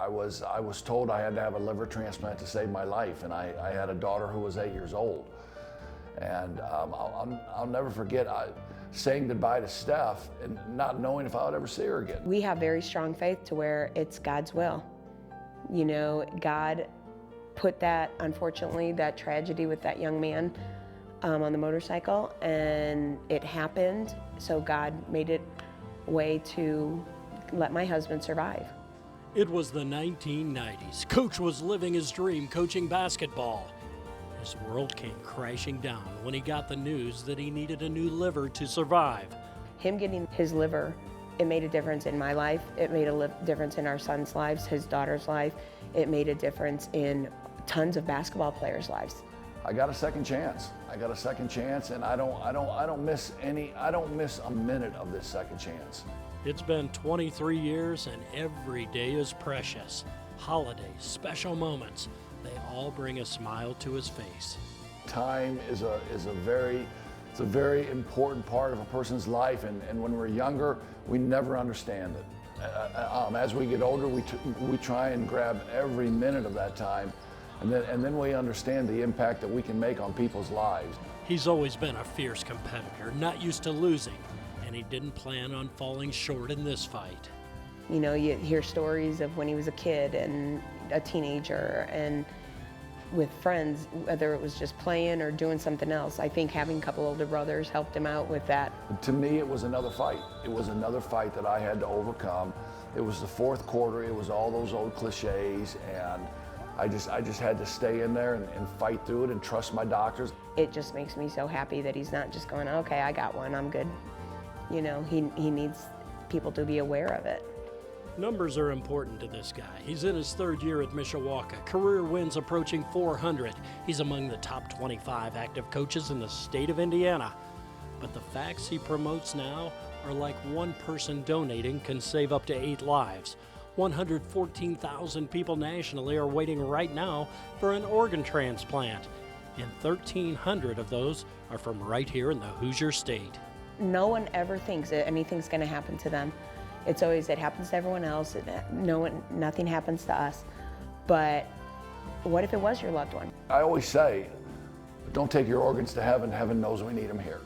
was told I had to have a liver transplant to save my life, and I had a daughter who was 8 years old. And I'll never forget saying goodbye to Steph and not knowing if I would ever see her again. We have very strong faith to where it's God's will. You know, God put that, unfortunately, that tragedy with that young man on the motorcycle, and it happened, so God made it a way to let my husband survive. It was the 1990s. Coach was living his dream coaching basketball. His world came crashing down when he got the news that he needed a new liver to survive. Him getting his liver, it made a difference in my life. It made a difference in our son's lives, his daughter's life. It made a difference in tons of basketball players' lives. I got a second chance. I got a second chance, and I don't miss a minute of this second chance. It's been 23 years, and every day is precious. Holidays, special moments, they all bring a smile to his face. Time is a very important part of a person's life, and when we're younger, we never understand it. As we get older, we try and grab every minute of that time, and then we understand the impact that we can make on people's lives. He's always been a fierce competitor, not used to losing, and he didn't plan on falling short in this fight. You know, you hear stories of when he was a kid and a teenager and with friends, whether it was just playing or doing something else. I think having a couple older brothers helped him out with that. To me, it was another fight. It was another fight that I had to overcome. It was the fourth quarter. It was all those old cliches, and I just had to stay in there and fight through it and trust my doctors. It just makes me so happy that he's not just going, okay, I got one, I'm good. You know, he needs people to be aware of it. Numbers are important to this guy. He's in his third year at Mishawaka, career wins approaching 400. He's among the top 25 active coaches in the state of Indiana. But the facts he promotes now are like one person donating can save up to 8 lives. 114,000 people nationally are waiting right now for an organ transplant, and 1,300 of those are from right here in the Hoosier State. No one ever thinks that anything's going to happen to them. It's always, it happens to everyone else. Nothing happens to us. But what if it was your loved one? I always say, don't take your organs to heaven. Heaven knows we need them here.